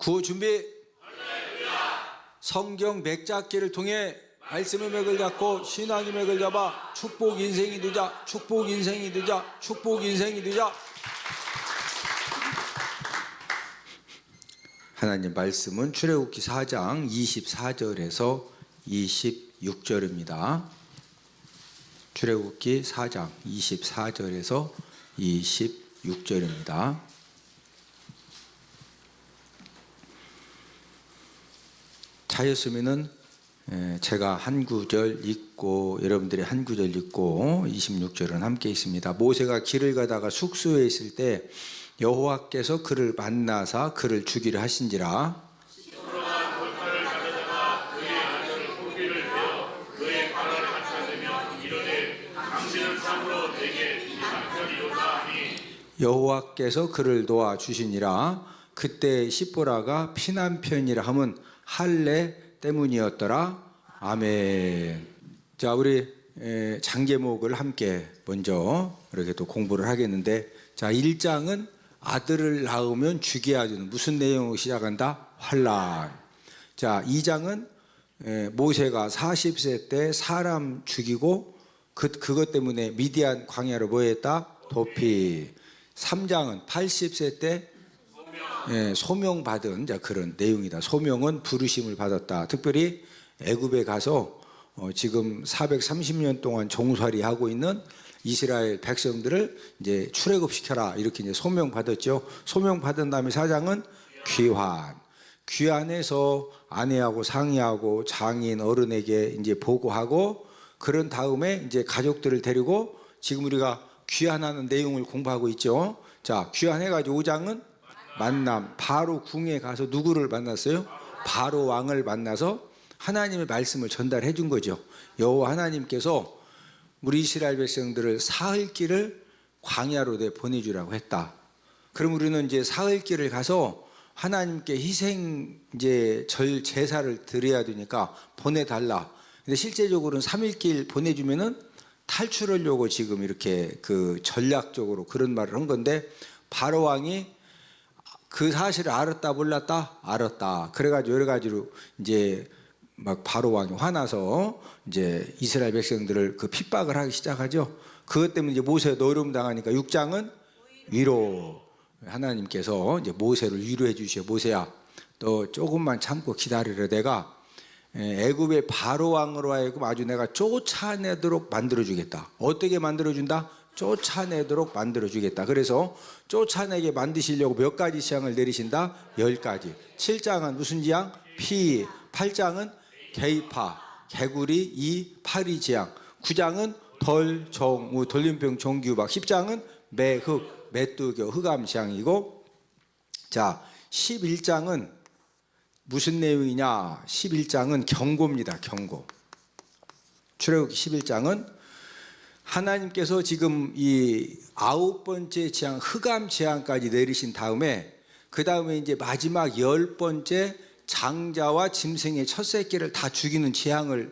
구호 준비. 성경 맥잡기를 통해 말씀의 맥을 잡고 신앙의 맥을 잡아 축복 인생이 되자. 축복 인생이 되자. 축복 인생이 되자. 하나님 말씀은 출애굽기 4장 24절에서 26절입니다. 출애굽기 4장 24절에서 26절입니다. 차였으면은 제가 한 구절 읽고 여러분들이 한 구절 읽고 26절은 함께 있습니다. 모세가 길을 가다가 숙소에 있을 때 여호와께서 그를 만나사 그를 죽이려 하신지라. 시므로가 돌칼을 가져다가 그의 아들을 고기를 베어 그의 가라를 감싸내며 이르되 당신은 참으로 내게 이 남편이로다 하니 여호와께서 그를 도와 주시니라. 그때 시보라가 피난편이라 함은 할례 때문이었더라. 아멘. 자, 우리 장제목을 함께 먼저 이렇게 또 공부를 하겠는데, 자, 1장은 아들을 낳으면 죽여야 되는 무슨 내용으로 시작한다? 환란. 자, 2장은 모세가 40세 때 사람 죽이고 그것 때문에 미디안 광야로 뭐 했다? 도피. 3장은 80세 때 소명받은 그런 내용이다. 소명은 부르심을 받았다. 특별히 애굽에 가서 지금 430년 동안 종살이 하고 있는 이스라엘 백성들을 이제 출애굽시켜라 이렇게 이제 소명 받았죠. 소명 받은 다음에 4장은 귀환. 귀환해서 아내하고 상의하고 장인 어른에게 이제 보고하고 그런 다음에 이제 가족들을 데리고 지금 우리가 귀환하는 내용을 공부하고 있죠. 자, 귀환해가지고 5장은 만남. 바로 궁에 가서 누구를 만났어요? 바로 왕을 만나서 하나님의 말씀을 전달해 준 거죠. 여호와 하나님께서 우리 이스라엘 백성들을 사흘 길을 광야로 보내주라고 했다. 그럼 우리는 이제 사흘 길을 가서 하나님께 희생 이제 제사를 드려야 되니까 보내달라. 근데 실제적으로는 3일 길 보내주면은 탈출하려고 지금 이렇게 그 전략적으로 그런 말을 한 건데 바로 왕이 그 사실을 알았다 몰랐다? 알았다. 그래가지고 여러 가지로 이제 막 바로 왕이 화나서 이제 이스라엘 백성들을 그 핍박을 하기 시작하죠. 그것 때문에 이제 모세가 노름 당하니까 6장은 위로. 하나님께서 이제 모세를 위로해 주시오. 모세야, 너 조금만 참고 기다리라. 내가 애굽의 바로 왕으로 하여금 아주 내가 쫓아내도록 만들어 주겠다. 어떻게 만들어 준다? 쫓아내도록 만들어 주겠다. 그래서 쫓아내게 만드시려고 몇 가지 재앙을 내리신다? 10가지. 7장은 무슨 재앙? 피. 8장은 개입파, 개구리, 이, 파리 재앙. 9장은 덜, 정, 돌림병, 종규박. 10장은 매흑, 메뚜겨, 흑암 재앙이고, 자, 11장은 무슨 내용이냐? 11장은 경고입니다. 경고. 출애굽기 11장은 하나님께서 지금 이 9번째 재앙, 흑암 재앙까지 내리신 다음에 그 다음에 이제 마지막 10번째 장자와 짐승의 첫 새끼를 다 죽이는 재앙을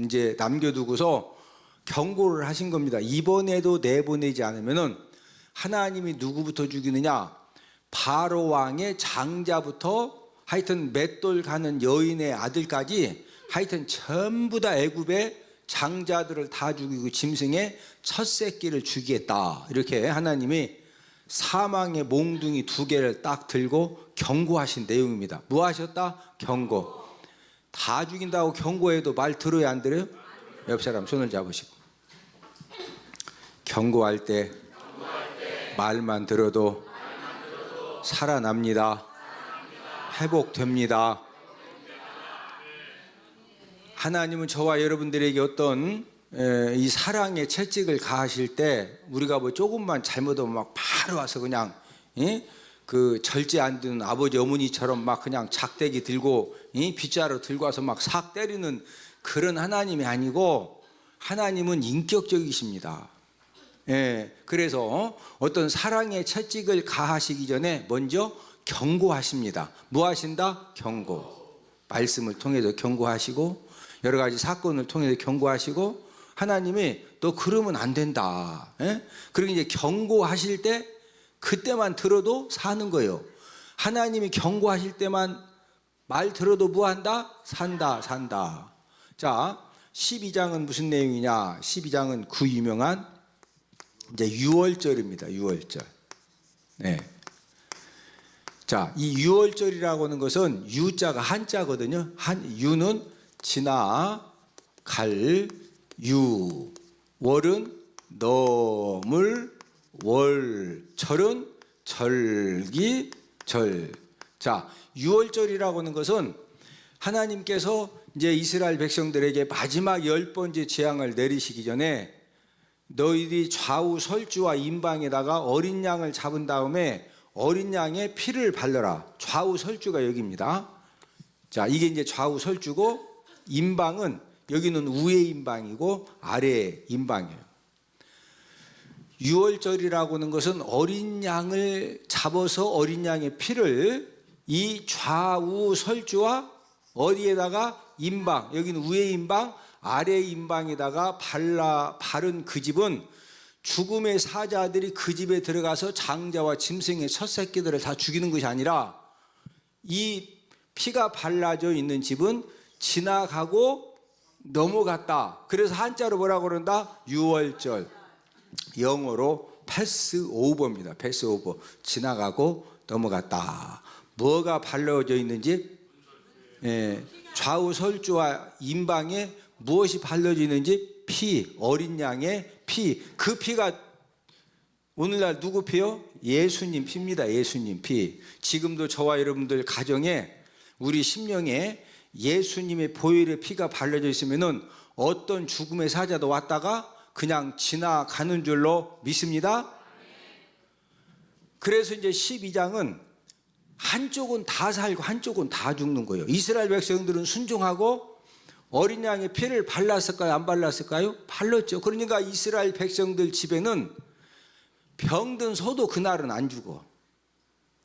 이제 남겨두고서 경고를 하신 겁니다. 이번에도 내보내지 않으면은 하나님이 누구부터 죽이느냐? 바로 왕의 장자부터 하여튼 맷돌 가는 여인의 아들까지 하여튼 전부 다 애굽의 장자들을 다 죽이고 짐승의 첫 새끼를 죽이겠다. 이렇게 하나님이 사망의 몽둥이 2개를 딱 들고 경고하신 내용입니다. 뭐 하셨다? 경고. 다 죽인다고 경고해도 말 들어야 안 들어요? 옆 사람 손을 잡으시고. 경고할 때 말만 들어도 살아납니다. 회복됩니다. 하나님은 저와 여러분들에게 어떤 이 사랑의 채찍을 가하실 때 우리가 뭐 조금만 잘못하면 막 바로 와서 그냥 그 절제 안 되는 아버지 어머니처럼 막 그냥 작대기 들고 빗자루 들고 와서 막 삭 때리는 그런 하나님이 아니고 하나님은 인격적이십니다. 그래서 어떤 사랑의 채찍을 가하시기 전에 먼저 경고하십니다. 뭐 하신다? 경고. 말씀을 통해서 경고하시고 여러 가지 사건을 통해서 경고하시고 하나님이 또 그러면 안 된다. 그리고 이제 경고하실 때 그때만 들어도 사는 거예요. 하나님이 경고하실 때만 말 들어도 뭐한다? 산다, 산다. 자, 12장은 무슨 내용이냐? 12장은 그 유명한 이제 유월절입니다. 유월절. 네. 자, 이 유월절이라고 하는 것은 유자가 한자거든요. 유는 지나, 갈, 유. 월은 너물, 월. 절은 절기, 절. 자, 유월절이라고 하는 것은 하나님께서 이제 이스라엘 백성들에게 마지막 10번째 재앙을 내리시기 전에 너희들이 좌우 설주와 임방에다가 어린 양을 잡은 다음에 어린 양의 피를 발라라. 좌우 설주가 여기입니다. 자, 이게 이제 좌우 설주고, 임방은 여기는 우에 임방이고 아래 임방이에요. 유월절이라고 하는 것은 어린 양을 잡아서 어린 양의 피를 이 좌우 설주와 어디에다가 임방, 여기는 우에 임방, 아래 임방에다가 바른 그 집은 죽음의 사자들이 그 집에 들어가서 장자와 짐승의 첫 새끼들을 다 죽이는 것이 아니라 이 피가 발라져 있는 집은 지나가고 넘어갔다. 그래서 한자로 뭐라고 그런다? 유월절. 영어로 패스오버입니다. 패스오버. 지나가고 넘어갔다. 뭐가 발라져 있는지, 좌우 설주와 임방에 무엇이 발라져 있는지, 피, 어린 양의 피. 그 피가 오늘날 누구 피요? 예수님 피입니다. 예수님 피. 지금도 저와 여러분들 가정에, 우리 심령에 예수님의 보혈의 피가 발라져 있으면은 어떤 죽음의 사자도 왔다가 그냥 지나가는 줄로 믿습니다. 그래서 이제 12장은 한쪽은 다 살고 한쪽은 다 죽는 거예요. 이스라엘 백성들은 순종하고 어린 양의 피를 발랐을까요? 안 발랐을까요? 발랐죠. 그러니까 이스라엘 백성들 집에는 병든 소도 그날은 안 죽어.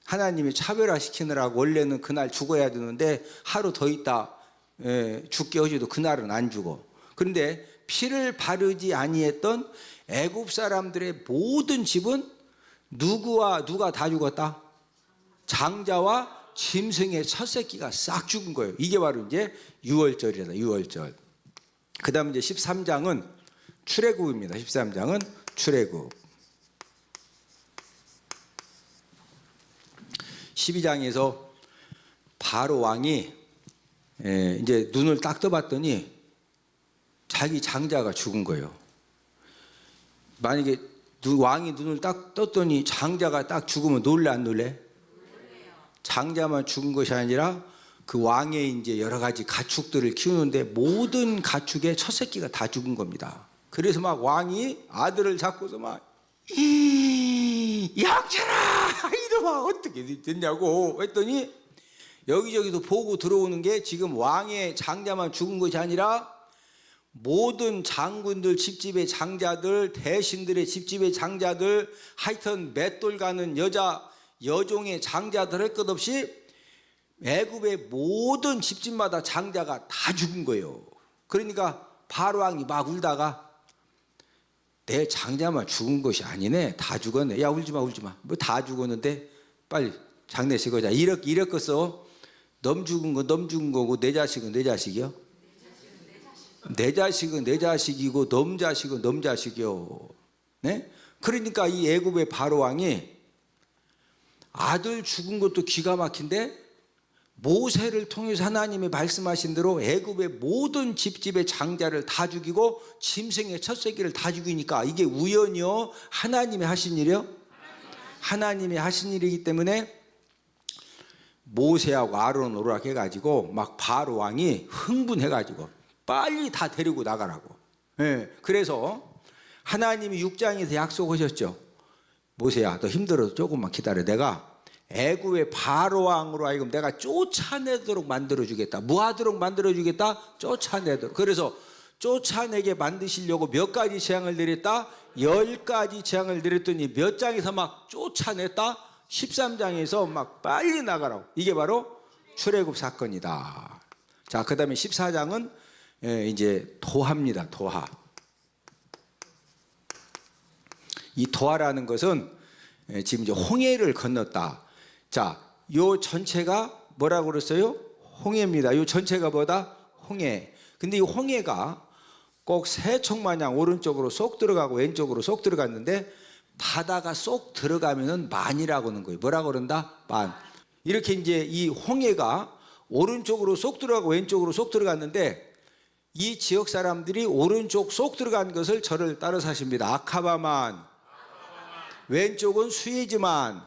하나님이 차별화시키느라고 원래는 그날 죽어야 되는데 하루 더 있다 죽게 하셔도 그날은 안 죽어. 그런데 피를 바르지 아니했던 애굽 사람들의 모든 집은 누가 다 죽었다? 장자와 짐승의 첫 새끼가 싹 죽은 거예요. 이게 바로 이제 유월절이다. 유월절. 그 다음 이제 13장은 출애굽입니다. 13장은 출애굽. 12장에서 바로 왕이 이제 눈을 딱 떠봤더니 자기 장자가 죽은 거예요. 만약에 왕이 눈을 딱 떴더니 장자가 딱 죽으면 놀래 안 놀래? 장자만 죽은 것이 아니라 그 왕의 이제 여러 가지 가축들을 키우는데 모든 가축의 첫 새끼가 다 죽은 겁니다. 그래서 막 왕이 아들을 잡고서 막 양철아 이놈아 어떻게 됐냐고 했더니 여기저기도 보고 들어오는 게 지금 왕의 장자만 죽은 것이 아니라 모든 장군들 집집의 장자들, 대신들의 집집의 장자들, 하여튼 맷돌 가는 여종의 장자들 할 것 없이 애굽의 모든 집집마다 장자가 다 죽은 거예요. 그러니까 바로 왕이 막 울다가 내 장자만 죽은 것이 아니네. 다 죽었네. 야 울지마 울지마. 뭐 다 죽었는데 빨리 장례식 하자. 이랬겠어. 넘 죽은 거고 내 자식은 내 자식이요. 내 자식은 내 자식이고 넘 자식은 넘 자식이요. 네? 그러니까 이 애굽의 바로 왕이 아들 죽은 것도 기가 막힌데 모세를 통해서 하나님이 말씀하신 대로 애굽의 모든 집집의 장자를 다 죽이고 짐승의 첫 새끼를 다 죽이니까 이게 우연이요? 하나님이 하신 일이요? 하나님이 하신 일이기 때문에 모세하고 아론 오락해가지고 막 바로 왕이 흥분해가지고 빨리 다 데리고 나가라고. 그래서 하나님이 6장에서 약속하셨죠. 모세야 너 힘들어도 조금만 기다려. 내가 애굽의 바로 왕으로 하여금 내가 쫓아내도록 만들어주겠다. 무하도록 만들어주겠다. 쫓아내도록. 그래서 쫓아내게 만드시려고 몇 가지 재앙을 내렸다. 10가지 재앙을 내렸더니 몇 장에서 막 쫓아냈다. 13장에서 막 빨리 나가라고. 이게 바로 출애굽 사건이다. 자, 그 다음에 14장은 이제 도하입니다. 도하. 이 도하라는 것은 지금 이제 홍해를 건넜다. 자, 요 전체가 뭐라고 그랬어요? 홍해입니다. 요 전체가 뭐다? 홍해. 근데 이 홍해가 꼭 새총 마냥 오른쪽으로 쏙 들어가고 왼쪽으로 쏙 들어갔는데 바다가 쏙 들어가면은 만이라고 하는 거예요. 뭐라고 그런다? 만. 이렇게 이제 이 홍해가 오른쪽으로 쏙 들어가고 왼쪽으로 쏙 들어갔는데 이 지역 사람들이 오른쪽 쏙 들어간 것을 저를 따라 사십니다. 아카바만. 왼쪽은 수에즈만.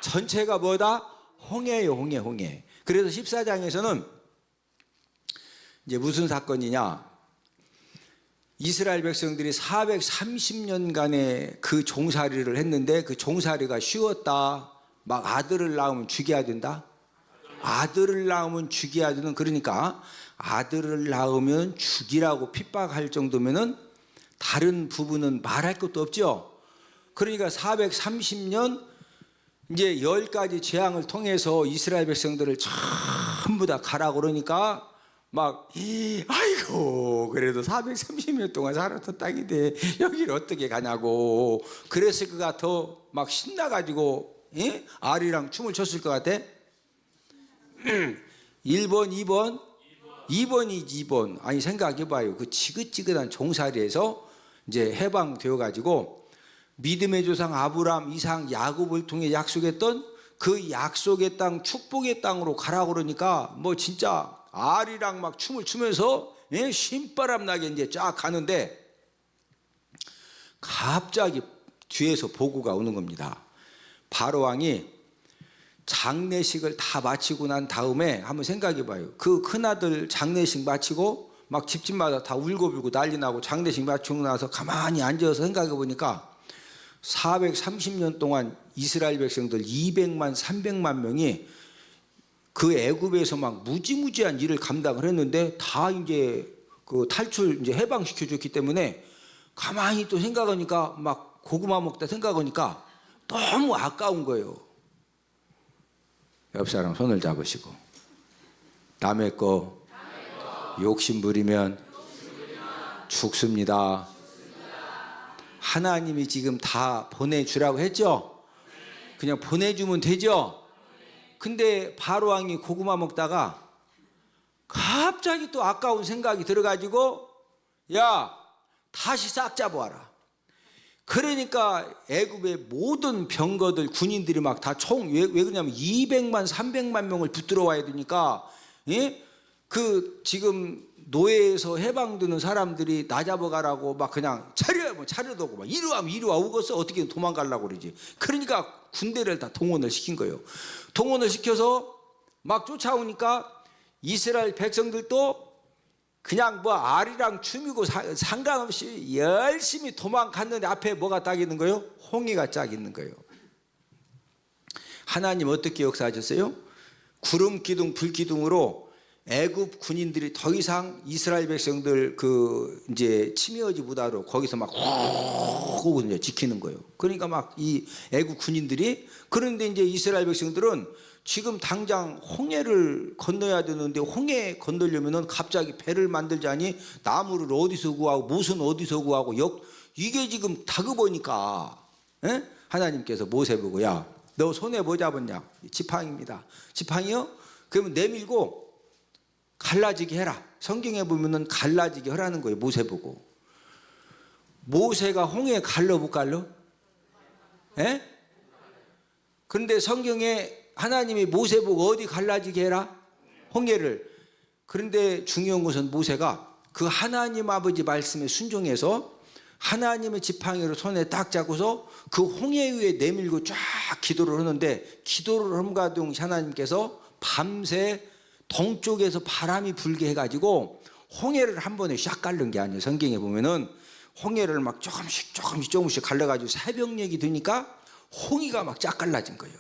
전체가 뭐다? 홍해예요. 홍해. 그래서 14장에서는 이제 무슨 사건이냐? 이스라엘 백성들이 430년간의 그 종살이를 했는데 그 종살이가 쉬웠다. 막 아들을 낳으면 죽여야 된다. 아들을 낳으면 죽여야 되는, 그러니까 아들을 낳으면 죽이라고 핍박할 정도면은 다른 부분은 말할 것도 없죠. 그러니까 430년 이제 10가지 재앙을 통해서 이스라엘 백성들을 전부 다 가라고 그러니까 막 아이고 그래도 430년 동안 살았던 땅인데 여기를 어떻게 가냐고 그랬을 것 같아. 막 신나가지고 아리랑 춤을 췄을 것 같아. 1번 2번이지 2번. 아니 생각해봐요. 그 지긋지긋한 종살이에서 이제 해방되어가지고 믿음의 조상 아브라함, 이삭, 야곱을 통해 약속했던 그 약속의 땅, 축복의 땅으로 가라고 그러니까 뭐 진짜 아리랑 막 춤을 추면서 신바람 나게 이제 쫙 가는데 갑자기 뒤에서 보고가 오는 겁니다. 바로 왕이 장례식을 다 마치고 난 다음에 한번 생각해 봐요. 그 큰아들 장례식 마치고 막 집집마다 다 울고불고 난리 나고 장례식 마치고 나서 가만히 앉아서 생각해 보니까 430년 동안 이스라엘 백성들 200만 300만 명이 그 애굽에서 막 무지무지한 일을 감당을 했는데 다 이제 그 탈출 이제 해방시켜 줬기 때문에 가만히 또 생각하니까 막 고구마 먹다 생각하니까 너무 아까운 거예요. 옆 사람 손을 잡으시고 남의 거 욕심 부리면 죽습니다. 하나님이 지금 다 보내주라고 했죠? 그냥 보내주면 되죠? 근데 바로왕이 고구마 먹다가 갑자기 또 아까운 생각이 들어가지고 야 다시 싹 잡아와라. 그러니까 애굽의 모든 병거들 군인들이 막 다 총 왜 그러냐면 200만 300만 명을 붙들어 와야 되니까 그 지금 노예에서 해방되는 사람들이 나 잡아가라고 막 그냥 차려도 막 이리 와 오겠어. 어떻게 도망가려고 그러지. 그러니까 군대를 다 동원을 시킨 거예요. 동원을 시켜서 막 쫓아오니까 이스라엘 백성들도 그냥 뭐 아리랑 춤이고 상관없이 열심히 도망갔는데 앞에 뭐가 딱 있는 거예요? 홍해가 딱 있는 거예요. 하나님 어떻게 역사하셨어요? 구름 기둥 불 기둥으로 애굽 군인들이 더 이상 이스라엘 백성들 그 이제 침해하지 못하도록 거기서 막 호 이제 지키는 거예요. 그러니까 막 이 애굽 군인들이 그런데 이제 이스라엘 백성들은 지금 당장 홍해를 건너야 되는데 홍해 건너려면은 갑자기 배를 만들자니 나무를 어디서 구하고 무슨 어디서 구하고 이게 지금 다급하니까 하나님께서 모세 보고 야 너 손에 뭐 잡았냐? 지팡이입니다. 지팡이요? 그러면 내밀고 갈라지게 해라. 성경에 보면은 갈라지게 하라는 거예요. 모세 보고. 모세가 홍해 갈러 못 갈러? 그런데 성경에 하나님이 모세 보고 어디 갈라지게 해라? 홍해를. 그런데 중요한 것은 모세가 그 하나님 아버지 말씀에 순종해서 하나님의 지팡이로 손에 딱 잡고서 그 홍해 위에 내밀고 쫙 기도를 하는데 기도를 함과 동시에 하나님께서 밤새 동쪽에서 바람이 불게 해가지고 홍해를 한 번에 샥 갈른 게 아니에요. 성경에 보면은 홍해를 막 조금씩 갈라가지고 새벽녘이 되니까 홍해가 막 쫙 갈라진 거예요.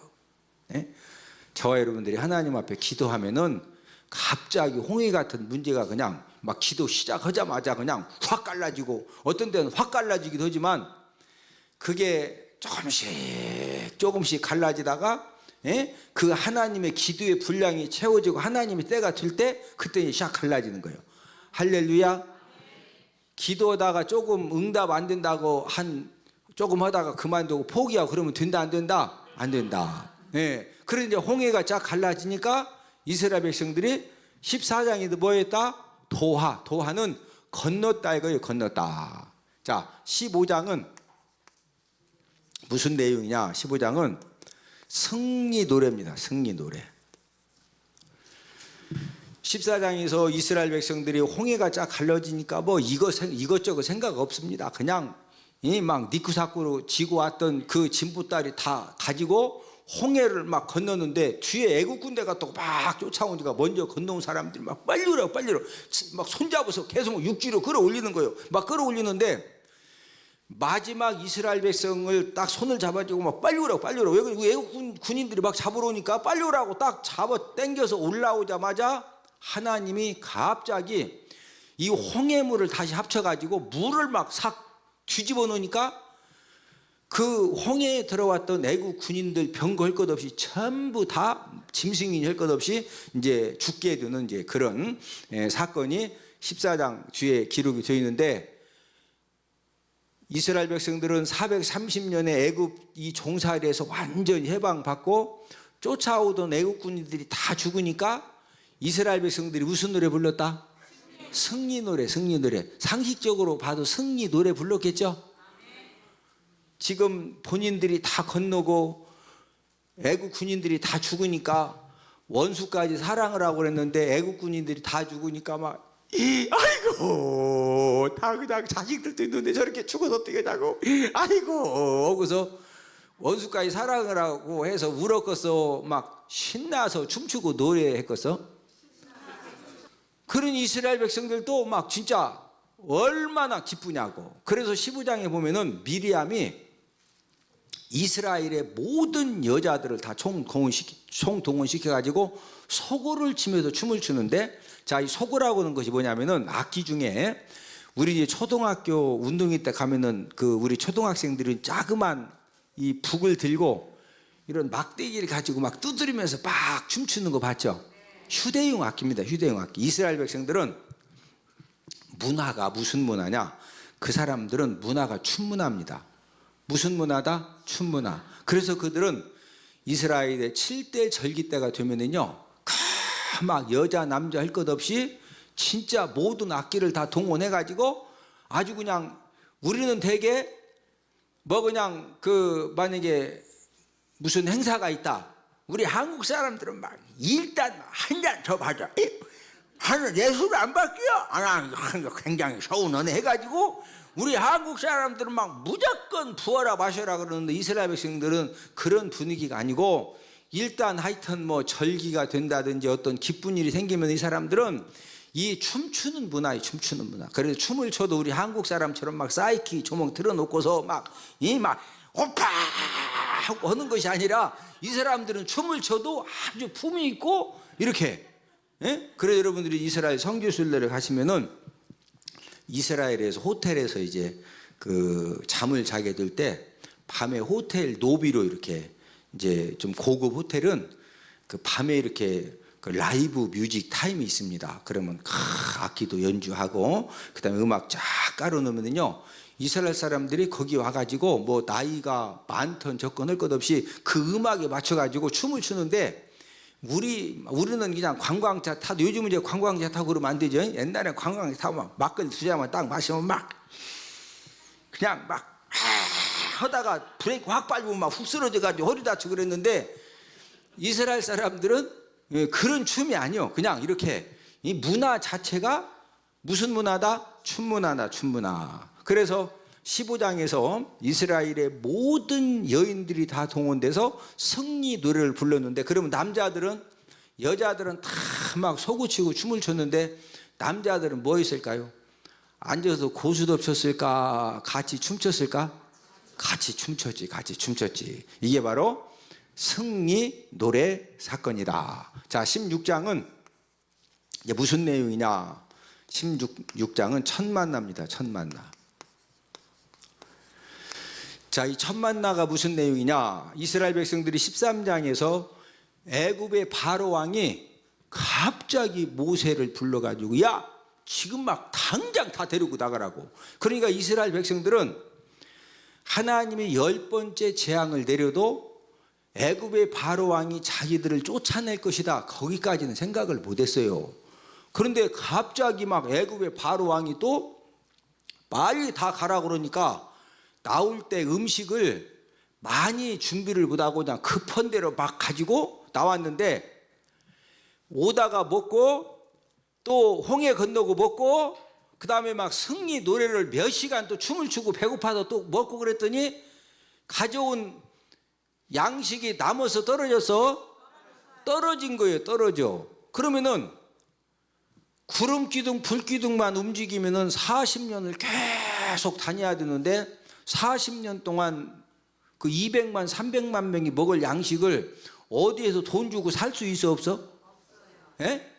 저와 여러분들이 하나님 앞에 기도하면은 갑자기 홍해 같은 문제가 그냥 막 기도 시작하자마자 그냥 확 갈라지고 어떤 때는 확 갈라지기도 하지만 그게 조금씩 갈라지다가 그 하나님의 기도의 분량이 채워지고 하나님의 때가 들 때 그때 샥 갈라지는 거예요. 할렐루야. 기도하다가 조금 응답 안 된다고 조금 하다가 그만두고 포기하고 그러면 된다 안 된다? 안 된다. 예. 그런데 이제 홍해가 쫙 갈라지니까 이스라엘 백성들이 14장에도 뭐 했다? 도하는 건넜다 이거예요. 건넜다. 자, 15장은 무슨 내용이냐? 15장은 승리 노래입니다. 승리 노래. 14장에서 이스라엘 백성들이 홍해가 쫙 갈라지니까 뭐 이것저것 생각 없습니다. 그냥 막 니쿠사쿠로 지고 왔던 그 진보딸이 다 가지고 홍해를 막 건너는데 뒤에 애국 군대가 또 막 쫓아오니까 먼저 건너온 사람들이 막 빨리 오라고 막 손잡아서 계속 육지로 끌어올리는 거예요. 막 끌어올리는데 마지막 이스라엘 백성을 딱 손을 잡아주고 막 빨리 오라고 왜 애국 군인들이 막 잡으러 오니까 빨리 오라고 딱 잡아 당겨서 올라오자마자 하나님이 갑자기 이 홍해물을 다시 합쳐가지고 물을 막 싹 뒤집어 놓으니까 그 홍해에 들어왔던 애국 군인들 병거 할 것 없이 전부 다 짐승이 할 것 없이 이제 죽게 되는 이제 그런 사건이 14장 뒤에 기록이 되어 있는데 이스라엘 백성들은 430년의 애굽 이 종살이에서 완전히 해방받고 쫓아오던 애국 군인들이 다 죽으니까 이스라엘 백성들이 무슨 노래 불렀다? 승리 노래. 상식적으로 봐도 승리 노래 불렀겠죠? 지금 본인들이 다 건너고 애국 군인들이 다 죽으니까 원수까지 사랑을 하고 그랬는데 애국 군인들이 다 죽으니까 막 아이고 다 그냥 자식들도 있는데 저렇게 죽어서 어떻게 하냐고 아이고 그래서 원수까지 사랑을 하고 해서 울었겠어. 막 신나서 춤추고 노래했겠어. 그런 이스라엘 백성들도 막 진짜 얼마나 기쁘냐고. 그래서 15장에 보면은 미리암이 이스라엘의 모든 여자들을 다 총동원시켜가지고 소고를 치면서 춤을 추는데, 자, 이 소고라고 하는 것이 뭐냐면은 악기 중에 우리 이제 초등학교 운동회 때 가면은 그 우리 초등학생들은 자그만 이 북을 들고 이런 막대기를 가지고 막 두드리면서 막 춤추는 거 봤죠? 휴대용 악기입니다. 휴대용 악기. 이스라엘 백성들은 문화가 무슨 문화냐? 그 사람들은 문화가 춤 문화입니다. 무슨 문화다? 춤 문화. 그래서 그들은 이스라엘의 7대 절기 때가 되면은요, 막 여자 남자 할 것 없이 진짜 모든 악기를 다 동원해가지고 아주 그냥 우리는 되게 뭐 그냥 그 만약에 무슨 행사가 있다. 우리 한국 사람들은 막 일단 한 잔 더 받아. 하는 예술 안 바뀌어. 굉장히 서운하네 해가지고 우리 한국 사람들은 막 무조건 부어라 마셔라 그러는데 이스라엘 백성들은 그런 분위기가 아니고 일단 하여튼 뭐 절기가 된다든지 어떤 기쁜 일이 생기면 이 사람들은 이 춤추는 문화에 춤추는 문화. 그래서 춤을 춰도 우리 한국 사람처럼 막 사이키 조목 틀어놓고서 막 오빠 하고 하는 것이 아니라 이 사람들은 춤을 춰도 아주 품이 있고 이렇게. 예? 그래서 여러분들이 이스라엘 성지순례를 가시면은 이스라엘에서 호텔에서 이제 그 잠을 자게 될 때 밤에 호텔 로비로 이렇게 이제 좀 고급 호텔은 그 밤에 이렇게 그 라이브 뮤직 타임이 있습니다. 그러면 악기도 연주하고 그다음에 음악 쫙 깔아놓으면요, 이스라엘 사람들이 거기 와가지고 뭐 나이가 많던 적건 할 것 없이 그 음악에 맞춰가지고 춤을 추는데 우리는 그냥 관광차 타도 요즘은 이제 관광차 타고 그러면 안 되죠. 옛날에 관광차 타고 막 막걸리 두 잔만 딱 마시면 막 그냥 막 하다가 브레이크 확 밟으면 막 훅 쓰러져가지고 허리 다치고 그랬는데 이스라엘 사람들은 그런 춤이 아니요. 그냥 이렇게 이 문화 자체가 무슨 문화다? 춤 문화다. 춤 문화. 그래서 15장에서 이스라엘의 모든 여인들이 다 동원돼서 승리 노래를 불렀는데, 그러면 남자들은 여자들은 다 막 소구치고 춤을 췄는데 남자들은 뭐 했을까요? 앉아서 고수도 쳤을까? 같이 춤췄을까? 같이 춤췄지. 이게 바로 승리 노래 사건이다. 자, 16장은 이제 무슨 내용이냐? 16장은 첫 만나입니다. 첫 만나. 자, 이 첫 만나가 무슨 내용이냐? 이스라엘 백성들이 13장에서 애굽의 바로 왕이 갑자기 모세를 불러가지고 야, 지금 막 당장 다 데리고 나가라고. 그러니까 이스라엘 백성들은 하나님이 10번째 재앙을 내려도 애굽의 바로 왕이 자기들을 쫓아낼 것이다. 거기까지는 생각을 못했어요. 그런데 갑자기 막 애굽의 바로 왕이 또 빨리 다 가라 그러니까 나올 때 음식을 많이 준비를 못하고 그냥 급한 대로 막 가지고 나왔는데, 오다가 먹고 또 홍해 건너고 먹고 그 다음에 막 승리 노래를 몇 시간 또 춤을 추고 배고파서 또 먹고 그랬더니 가져온 양식이 남아서 떨어진 거예요. 떨어져. 그러면은 구름 기둥 불 기둥만 움직이면은 40년을 계속 다녀야 되는데 40년 동안 그 200만 300만 명이 먹을 양식을 어디에서 돈 주고 살 수 있어 없어? 예?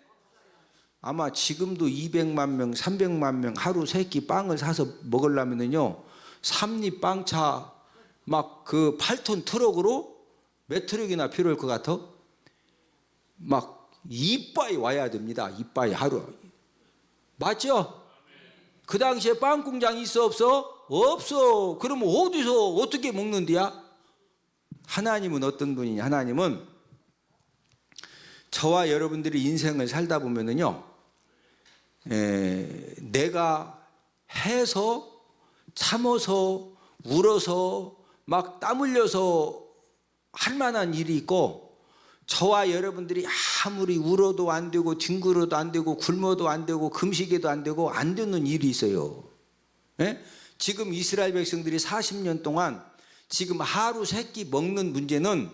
아마 지금도 200만 명 300만 명 하루 세 끼 빵을 사서 먹으려면은요 삼립 빵차 막 그 8톤 트럭으로 몇 트럭이나 필요할 것 같아? 막 이빠이 와야 됩니다. 이빠이 하루. 맞죠? 그 당시에 빵 공장 있어 없어? 없어. 그러면 어디서 어떻게 먹는디야? 하나님은 어떤 분이냐? 하나님은 저와 여러분들이 인생을 살다 보면은요, 내가 해서 참아서 울어서 막 땀 흘려서 할 만한 일이 있고, 저와 여러분들이 아무리 울어도 안 되고 뒹굴어도 안 되고 굶어도 안 되고 금식해도 안 되고 안 되는 일이 있어요. 예? 지금 이스라엘 백성들이 40년 동안 지금 하루 세 끼 먹는 문제는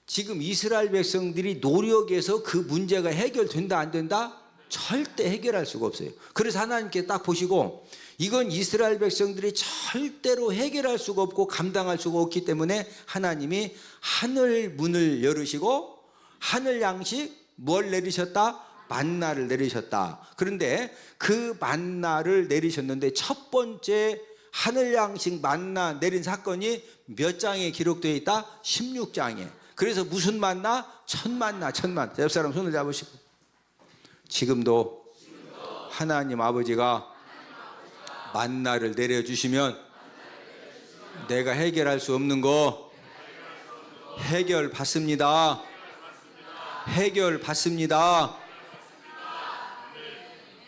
지금 이스라엘 백성들이 노력해서 그 문제가 해결된다 안 된다? 절대 해결할 수가 없어요. 그래서 하나님께 딱 보시고 이건 이스라엘 백성들이 절대로 해결할 수가 없고 감당할 수가 없기 때문에 하나님이 하늘 문을 열으시고 하늘 양식 뭘 내리셨다? 만나를 내리셨다. 그런데 그 만나를 내리셨는데 첫 번째 하늘 양식 만나 내린 사건이 몇 장에 기록되어 있다? 16장에. 그래서 무슨 만나? 첫 만나. 옆 사람 손을 잡으시고 지금도 하나님 아버지가 만나를 내려주시면 내가 해결할 수 없는 거 해결 받습니다. 해결 받습니다.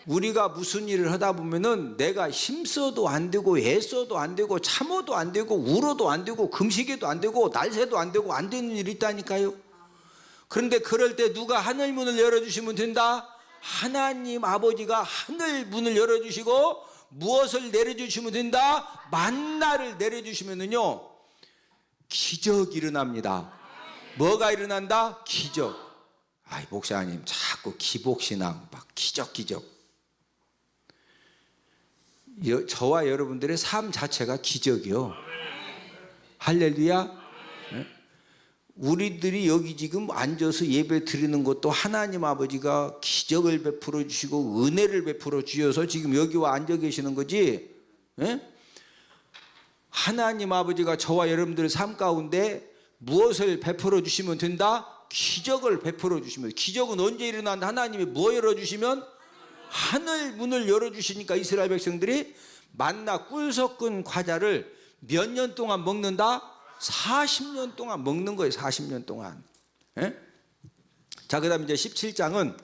우리가 무슨 일을 하다 보면은 내가 힘써도 안 되고 애써도 안 되고 참어도 안 되고 울어도 안 되고 금식해도 안 되고 날새도 안 되고 안 되는 일이 있다니까요. 그런데 그럴 때 누가 하늘 문을 열어주시면 된다? 하나님 아버지가 하늘 문을 열어주시고 무엇을 내려주시면 된다? 만나를 내려주시면은요 기적이 일어납니다. 뭐가 일어난다? 기적. 아이 목사님 자꾸 기복신앙 막 기적 저와 여러분들의 삶 자체가 기적이요. 할렐루야. 우리들이 여기 지금 앉아서 예배 드리는 것도 하나님 아버지가 기적을 베풀어 주시고 은혜를 베풀어 주셔서 지금 여기 와 앉아 계시는 거지. 하나님 아버지가 저와 여러분들의 삶 가운데 무엇을 베풀어 주시면 된다? 기적을 베풀어 주시면. 기적은 언제 일어난다? 하나님이 뭐 열어주시면? 하늘 문을 열어주시니까 이스라엘 백성들이 만나 꿀 섞은 과자를 몇 년 동안 먹는다? 40년 동안 먹는 거예요. 40년 동안. 자, 그 다음에 이제 17장은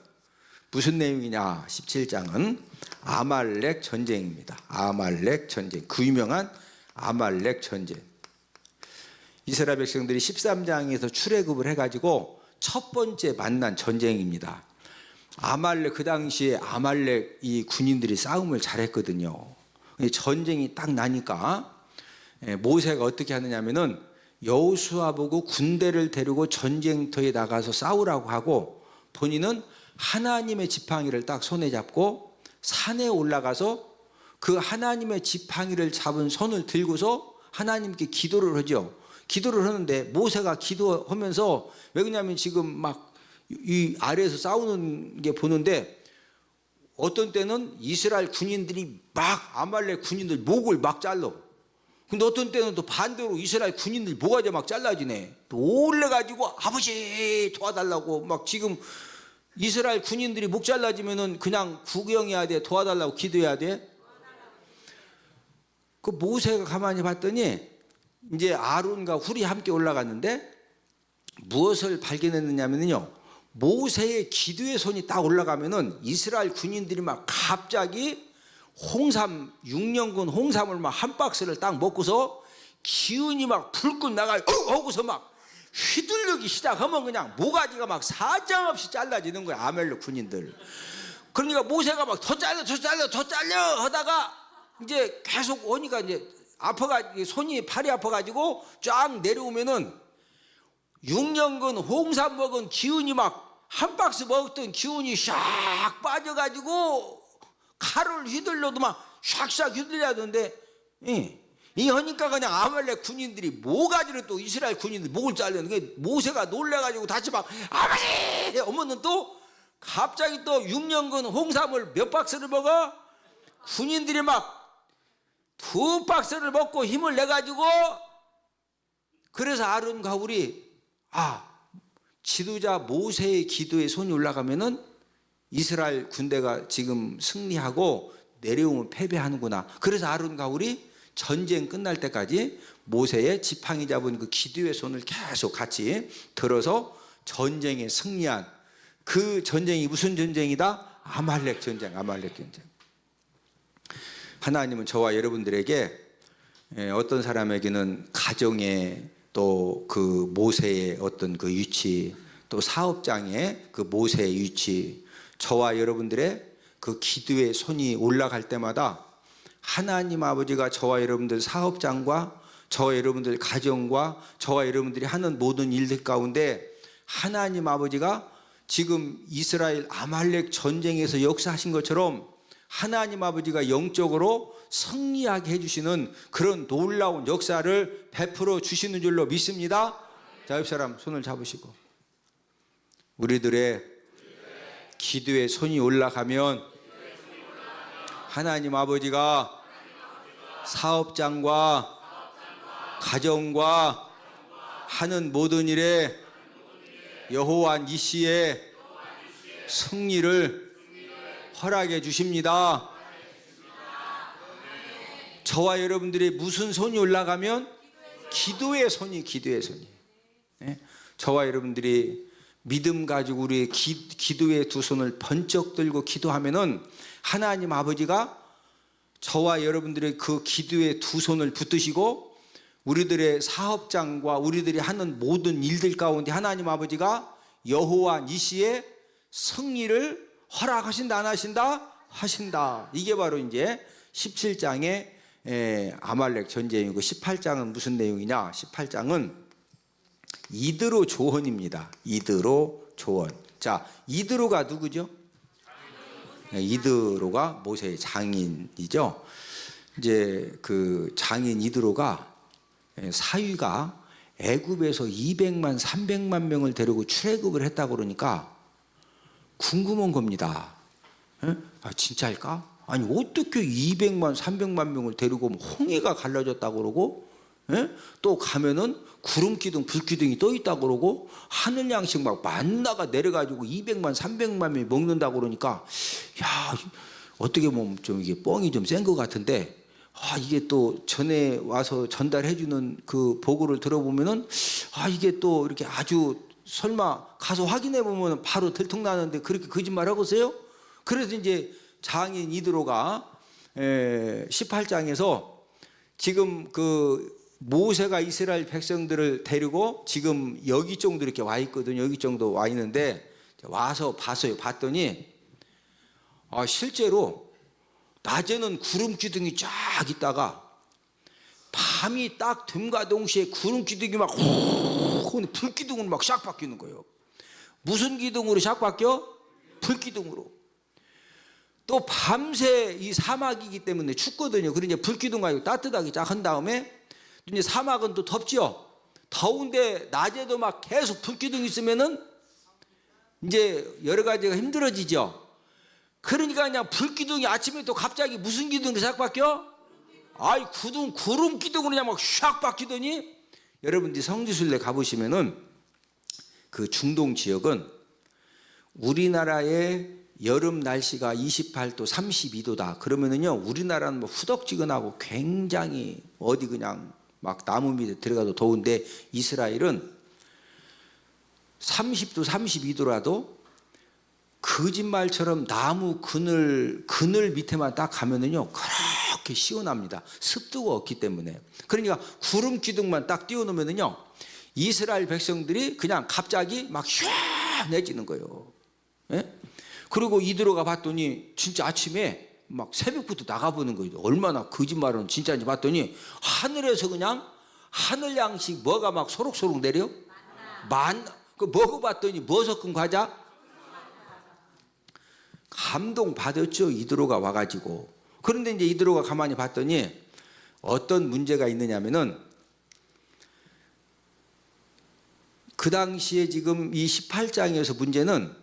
무슨 내용이냐? 17장은 아말렉 전쟁입니다. 아말렉 전쟁. 그 유명한 아말렉 전쟁. 이스라엘 백성들이 13장에서 출애굽을 해가지고 첫 번째 만난 전쟁입니다. 아말렉, 그 당시에 아말렉 이 군인들이 싸움을 잘했거든요. 전쟁이 딱 나니까 모세가 어떻게 하느냐면은 여호수아 보고 군대를 데리고 전쟁터에 나가서 싸우라고 하고 본인은 하나님의 지팡이를 딱 손에 잡고 산에 올라가서 그 하나님의 지팡이를 잡은 손을 들고서 하나님께 기도를 하죠. 기도를 하는데 모세가 기도하면서 왜 그러냐면 지금 막 이 아래에서 싸우는 게 보는데 어떤 때는 이스라엘 군인들이 막 아말렉 군인들 목을 막 잘라. 근데 어떤 때는 또 반대로 이스라엘 군인들 목까지 막 잘라지네. 놀래가지고 아버지 도와달라고 막 지금 이스라엘 군인들이 목 잘라지면은 그냥 구경해야 돼? 도와달라고 기도해야 돼? 그 모세가 가만히 봤더니 이제 아론과 훌이 함께 올라갔는데 무엇을 발견했느냐면요, 모세의 기도의 손이 딱 올라가면은 이스라엘 군인들이 막 갑자기 홍삼 6년근 홍삼을 막 한 박스를 딱 먹고서 기운이 막 불끈 나가 하고서 막 휘둘르기 시작하면 그냥 모가지가 막 사정없이 잘라지는 거야, 아말렉 군인들. 그러니까 모세가 막 더 잘려 하다가 이제 계속 오니까 이제 손이 팔이 아파가지고 쫙 내려오면은 6년근 홍삼 먹은 기운이 막 한 박스 먹었던 기운이 샥 빠져가지고 칼을 휘둘러도 막 샥샥 휘둘려야되는데, 이 하니까 그냥 아말렉 군인들이 모가지로 또 이스라엘 군인들 목을 잘렸는데 모세가 놀래가지고 다시 막 아버지! 어머는 또 갑자기 또 6년근 홍삼을 몇 박스를 먹어? 군인들이 막 2박스를 먹고 힘을 내가지고, 그래서 아론과 훌이 지도자 모세의 기도에 손이 올라가면은 이스라엘 군대가 지금 승리하고 내려오면 패배하는구나. 그래서 아론과 훌이 전쟁 끝날 때까지 모세의 지팡이 잡은 그 기도의 손을 계속 같이 들어서 전쟁에 승리한 그 전쟁이 무슨 전쟁이다? 아말렉 전쟁. 하나님은 저와 여러분들에게 어떤 사람에게는 가정의 또 그 모세의 어떤 그 위치, 또 사업장의 그 모세의 위치, 저와 여러분들의 그 기도의 손이 올라갈 때마다 하나님 아버지가 저와 여러분들 사업장과 저와 여러분들 가정과 저와 여러분들이 하는 모든 일들 가운데 하나님 아버지가 지금 이스라엘 아말렉 전쟁에서 역사하신 것처럼 하나님 아버지가 영적으로 승리하게 해주시는 그런 놀라운 역사를 베풀어 주시는 줄로 믿습니다. 자, 옆 사람 손을 잡으시고, 우리들의 기도에 손이 올라가면 하나님 아버지가 사업장과 가정과 하는 모든 일에 여호와 니시의 승리를 허락해 주십니다. 저와 여러분들의 무슨 손이 올라가면 기도의 손이. 저와 여러분들이 믿음 가지고 우리의 기도의 두 손을 번쩍 들고 기도하면은 하나님 아버지가 저와 여러분들의 그 기도의 두 손을 붙드시고 우리들의 사업장과 우리들이 하는 모든 일들 가운데 하나님 아버지가 여호와 니시의 승리를 허락하신다, 안 하신다? 하신다. 이게 바로 이제 17장의 아말렉 전쟁이고, 18장은 무슨 내용이냐? 18장은 이드로 조언입니다. 이드로 조언. 자, 이드로가 누구죠? 이드로가 모세의 장인이죠. 이제 그 장인 이드로가 사위가 애굽에서 200만 300만 명을 데리고 출애굽을 했다고 그러니까 궁금한 겁니다. 진짜일까? 아니 어떻게 200만 300만 명을 데리고 홍해가 갈라졌다고 그러고, 또 가면은 구름기둥 불기둥이 떠 있다고 그러고, 하늘 양식 막 만나가 내려가지고 200만 300만 명이 먹는다고 그러니까, 야, 어떻게 보면 좀 이게 뻥이 좀 센 것 같은데, 이게 또 전에 와서 전달해주는 그 보고를 들어보면은, 이게 또 이렇게 아주 설마 가서 확인해 보면 바로 들통나는데 그렇게 거짓말 하고 있어요? 그래서 이제 장인 이드로가 18장에서 지금 그 모세가 이스라엘 백성들을 데리고 지금 여기 정도 이렇게 와 있거든요. 여기 정도 와 있는데 와서 봤어요. 봤더니 실제로 낮에는 구름 기둥이 쫙 있다가 밤이 딱 됨과 동시에 구름 기둥이 막 불 기둥으로 막 샥 바뀌는 거예요. 무슨 기둥으로 샥 바뀌어? 불 기둥으로. 또 밤새 이 사막이기 때문에 춥거든요. 그러니 불 기둥 가지고 따뜻하게 쫙 한 다음에 이제 사막은 또 덥죠. 더운데 낮에도 막 계속 불 기둥이 있으면은 이제 여러 가지가 힘들어지죠. 그러니까 그냥 불 기둥이 아침에 또 갑자기 무슨 기둥으로 샥 바뀌어? 구름 기둥으로 그냥 막 샥 바뀌더니, 여러분들이 성지순례 가보시면은 그 중동 지역은 우리나라의 여름 날씨가 28도, 32도다. 그러면은요, 우리나라는 뭐 후덕지근하고 굉장히 어디 그냥 막 나무 밑에 들어가도 더운데, 이스라엘은 30도 32도라도 거짓말처럼 나무 그늘 밑에만 딱 가면은요 그렇게 시원합니다. 습도가 없기 때문에. 그러니까 구름 기둥만 딱 띄워놓으면은요 이스라엘 백성들이 그냥 갑자기 막 시원해지는 거예요. 예? 그리고 이드로가 봤더니 진짜 아침에 막 새벽부터 나가보는 거예요. 얼마나 거짓말은 진짜인지 봤더니 하늘에서 그냥 하늘 양식 뭐가 막 소록소록 내려? 그 먹어봤더니 뭐 섞은 과자? 감동 받았죠. 이드로가 와가지고. 그런데 이제 이드로가 가만히 봤더니 어떤 문제가 있느냐면은 그 당시에 지금 이 18장에서 문제는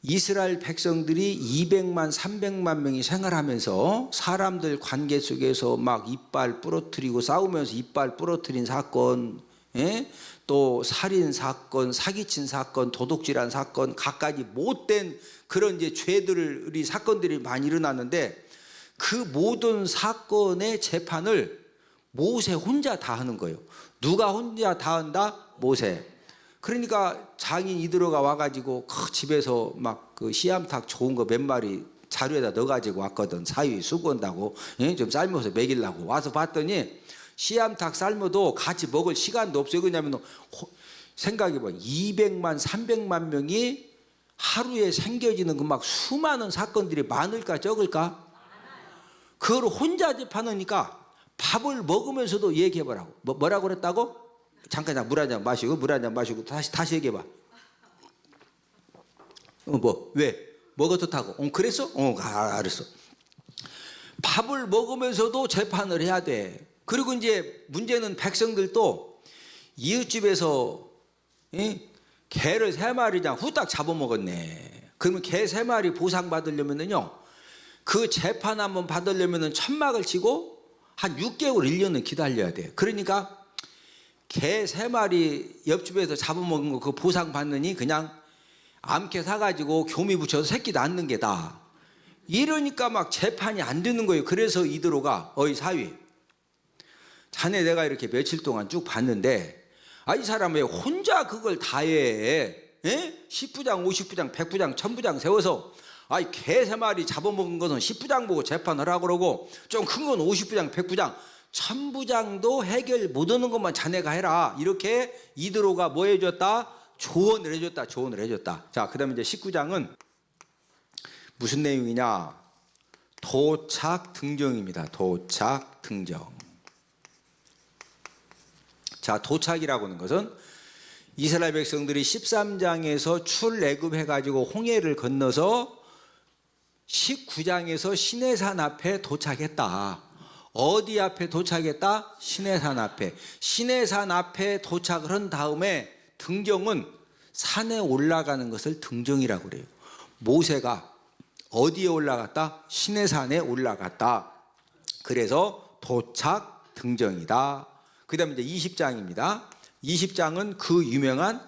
이스라엘 백성들이 200만 300만 명이 생활하면서 사람들 관계 속에서 막 이빨 부러뜨리고 싸우면서 이빨 부러뜨린 사건, 예? 또 살인 사건, 사기친 사건, 도둑질한 사건, 갖가지 못된 그런 이제 죄들이 사건들이 많이 일어났는데 그 모든 사건의 재판을 모세 혼자 다 하는 거예요. 누가 혼자 다 한다? 모세. 그러니까 장인 이드로가 와가지고 집에서 막 그 씨암탉 좋은 거 몇 마리 자루에다 넣어가지고 왔거든. 사위 수건다고, 예? 좀 삶아서 먹이려고 와서 봤더니 씨암탉 삶아도 같이 먹을 시간도 없어요. 왜냐하면 생각해봐. 200만 300만 명이 하루에 생겨지는 그 막 수많은 사건들이 많을까 적을까? 그걸 혼자 재판하니까 밥을 먹으면서도 얘기해보라고. 뭐라고 그랬다고? 잠깐 물 한 잔 마시고 물 한 잔 마시고 다시 얘기해봐. 왜? 뭐가 좋다고? 그랬어? 알았어. 밥을 먹으면서도 재판을 해야 돼. 그리고 이제 문제는 백성들도 이웃집에서 개를 3마리장 후딱 잡아먹었네. 그러면 개 3마리 보상받으려면요 그 재판 한번 받으려면 천막을 치고 한 6개월 1년은 기다려야 돼. 그러니까 개 3마리 옆집에서 잡아먹은 거 그 보상 받느니 그냥 암캐 사가지고 교미 붙여서 새끼 낳는 게 다. 이러니까 막 재판이 안 되는 거예요. 그래서 이드로가 어이 사위, 자네 내가 이렇게 며칠 동안 쭉 봤는데 이 사람 왜 혼자 그걸 다 해? 10부장 50부장 100부장 1000부장 세워서 개 3마리 잡아먹은 것은 10부장 보고 재판하라고 그러고 좀 큰 건 50부장 100부장 1000부장도 해결 못하는 것만 자네가 해라. 이렇게 이드로가 뭐 해줬다? 조언을 해줬다. 자, 그 다음에 이제 19장은 무슨 내용이냐? 도착 등정입니다. 도착 등정. 자, 도착이라고 하는 것은 이스라엘 백성들이 13장에서 출애굽해가지고 홍해를 건너서 19장에서 시내산 앞에 도착했다. 어디 앞에 도착했다? 시내산 앞에. 시내산 앞에 도착을 한 다음에 등정은 산에 올라가는 것을 등정이라고 그래요. 모세가 어디에 올라갔다? 시내산에 올라갔다. 그래서 도착 등정이다. 그 다음에 이제 20장입니다. 20장은 그 유명한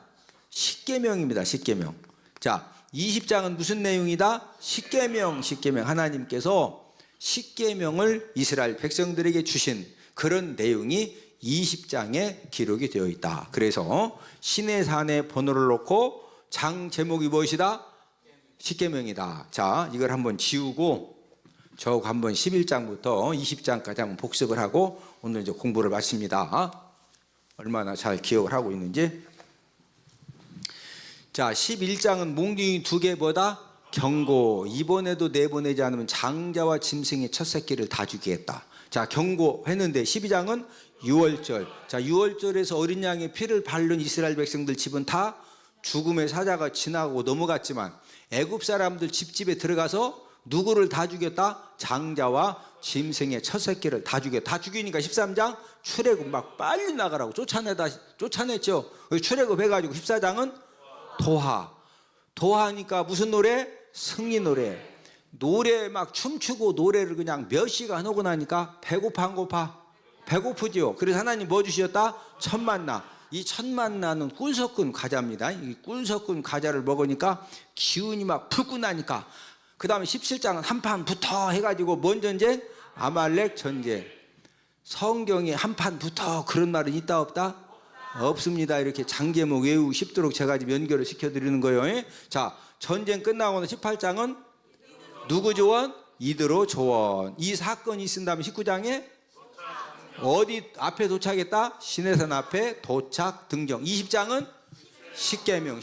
십계명입니다. 십계명. 자, 20장은 무슨 내용이다? 십계명. 하나님께서 십계명을 이스라엘 백성들에게 주신 그런 내용이 20장에 기록이 되어 있다. 그래서 시내산에 번호를 놓고 장 제목이 무엇이다? 십계명이다. 자, 이걸 한번 지우고 저 한번 11장부터 20장까지 한번 복습을 하고 오늘 이제 공부를 마칩니다. 얼마나 잘 기억을 하고 있는지. 자, 11장은 몽둥이 2개보다 경고. 이번에도 내보내지 않으면 장자와 짐승의 첫 새끼를 다 죽이겠다. 자, 경고했는데 12장은 유월절. 자, 유월절에서 어린 양의 피를 바른 이스라엘 백성들 집은 다 죽음의 사자가 지나고 넘어갔지만 애굽 사람들 집집에 들어가서 누구를 다 죽였다? 장자와 짐승의 첫 새끼를 다 죽였다. 다 죽이니까 13장 출애굽 막 빨리 나가라고 쫓아냈죠. 출애굽 해가지고 14장은 도하니까 무슨 노래? 승리 노래 막 춤추고 노래를 그냥 몇 시간 하고 나니까 배고파 안 고파? 배고프지요. 그래서 하나님 뭐 주셨다? 천만나. 이 천만나는 꿀 섞은 과자입니다. 이 꿀 섞은 과자를 먹으니까 기운이 막 불고 나니까 그 다음에 17장은 한판 붙어 해가지고 뭔 전쟁? 아말렉 전쟁. 성경에 한판 붙어 그런 말은 있다 없다? 없습니다. 이렇게 장제목 외우고 싶도록 제가 지금 연결을 시켜드리는 거예요. 예? 자, 전쟁 끝나고 는 18장은 누구 조원? 이드로 조원. 이 사건이 있은 다음에 19장에 어디 앞에 도착했다? 시내산 앞에 도착 등정. 20장은 십계명.